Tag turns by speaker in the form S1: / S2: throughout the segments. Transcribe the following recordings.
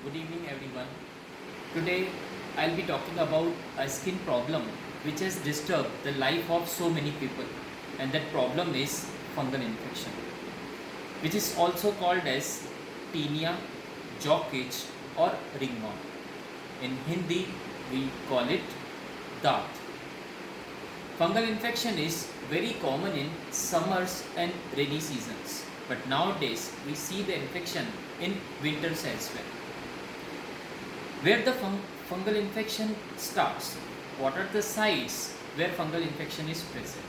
S1: Good evening, everyone. Today, I'll be talking about a skin problem which has disturbed the life of so many people, and that problem is fungal infection, which is also called as tinea, jock itch, or ringworm. In Hindi, we call it dart. Fungal infection is very common in summers and rainy seasons, but nowadays we see the infection in winters as well. Where the fungal infection starts? What are the sites where fungal infection is present?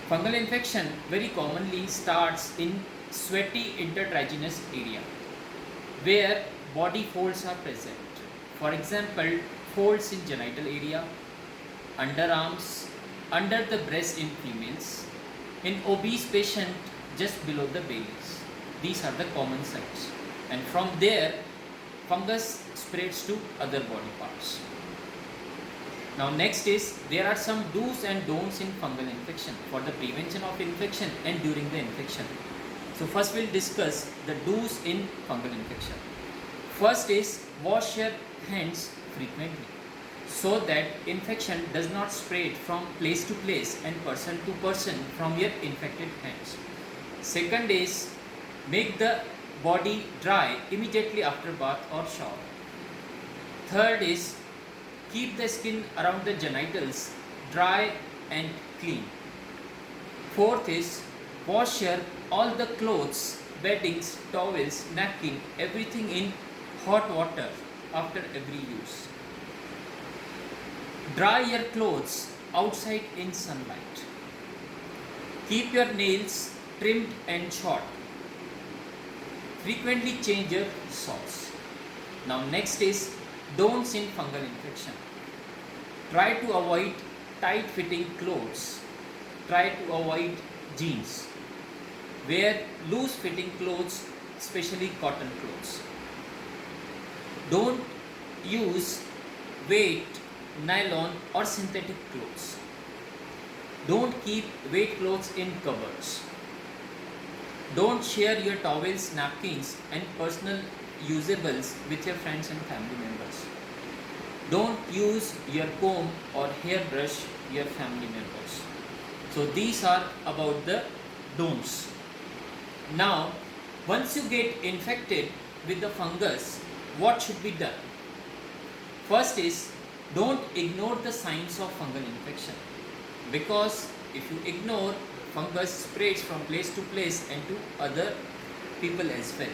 S1: Fungal infection very commonly starts in sweaty intertriginous area where body folds are present. For example, folds in genital area, underarms, under the breast in females, in obese patient just below the bellies. These are the common sites, and from there fungus spreads to other body parts. Now next is there are some do's and don'ts in fungal infection for the prevention of infection and during the infection. So first we'll discuss the do's in fungal infection. First is wash your hands frequently so that infection does not spread from place to place and person to person from your infected hands. Second is make the body dry immediately after bath or shower. Third is keep the skin around the genitals dry and clean. Fourth is wash your all the clothes, beddings, towels, napkin, everything in hot water after every use. Dry your clothes outside in sunlight. Keep your nails trimmed and short. Frequently change your socks. Now next is don'ts in fungal infection. Try to avoid tight fitting clothes. Try to avoid jeans. Wear loose fitting clothes, especially cotton clothes. Don't use weight, nylon or synthetic clothes. Don't keep weight clothes in cupboards. Don't share your towels, napkins and personal usables with your friends and family members. Don't use your comb or hairbrush your family members. So these are about the don'ts. Now, once you get infected with the fungus, what should be done? First is don't ignore the signs of fungal infection, because if you ignore, fungus spreads from place to place and to other people as well.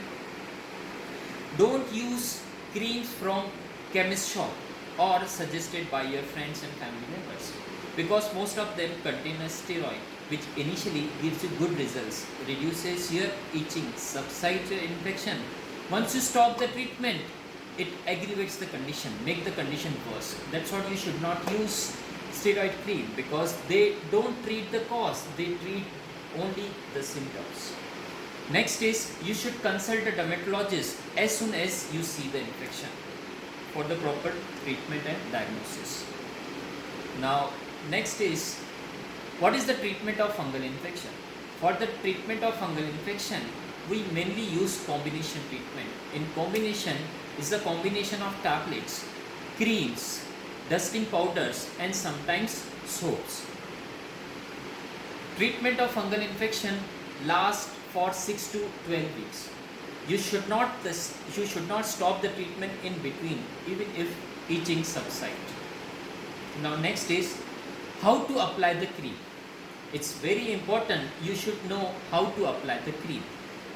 S1: Don't use creams from chemist shop or suggested by your friends and family members, because most of them contain a steroid which initially gives you good results, reduces your itching, subsides your infection. Once you stop the treatment, it aggravates the condition, make the condition worse. That's what you should not use steroid cream, because they don't treat the cause, they treat only the symptoms. Next is you should consult a dermatologist as soon as you see the infection for the proper treatment and diagnosis. Now next is what is the treatment of fungal infection? For the treatment of fungal infection, we mainly use combination treatment. In combination is the combination of tablets, creams, dusting powders and sometimes soaps. Treatment of fungal infection lasts for 6 to 12 weeks. You should not stop the treatment in between, even if itching subsides. Now next is how to apply the cream. It's very important you should know how to apply the cream.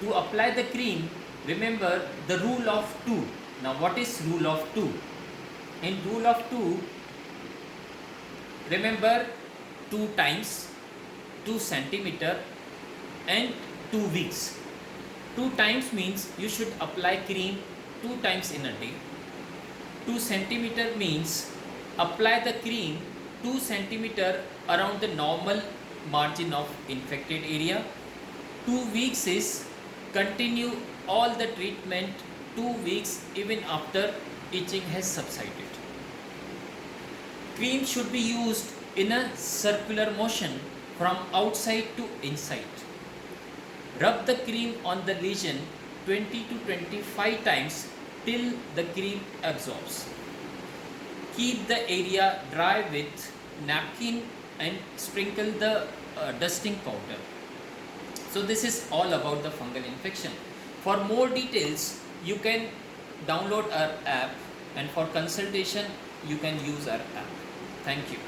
S1: To apply the cream, remember the rule of 2. Now what is rule of 2? In rule of 2, remember 2 times, 2 centimeter and 2 weeks. 2 times means you should apply cream 2 times in a day. 2 centimeter means apply the cream 2 centimeter around the normal margin of infected area. 2 weeks is continue all the treatment 2 weeks even after itching has subsided. Cream should be used in a circular motion from outside to inside. Rub the cream on the lesion 20 to 25 times till the cream absorbs. Keep the area dry with napkin and sprinkle the dusting powder. So this is all about the fungal infection. For more details, you can download our app, and for consultation, you can use our app. Thank you.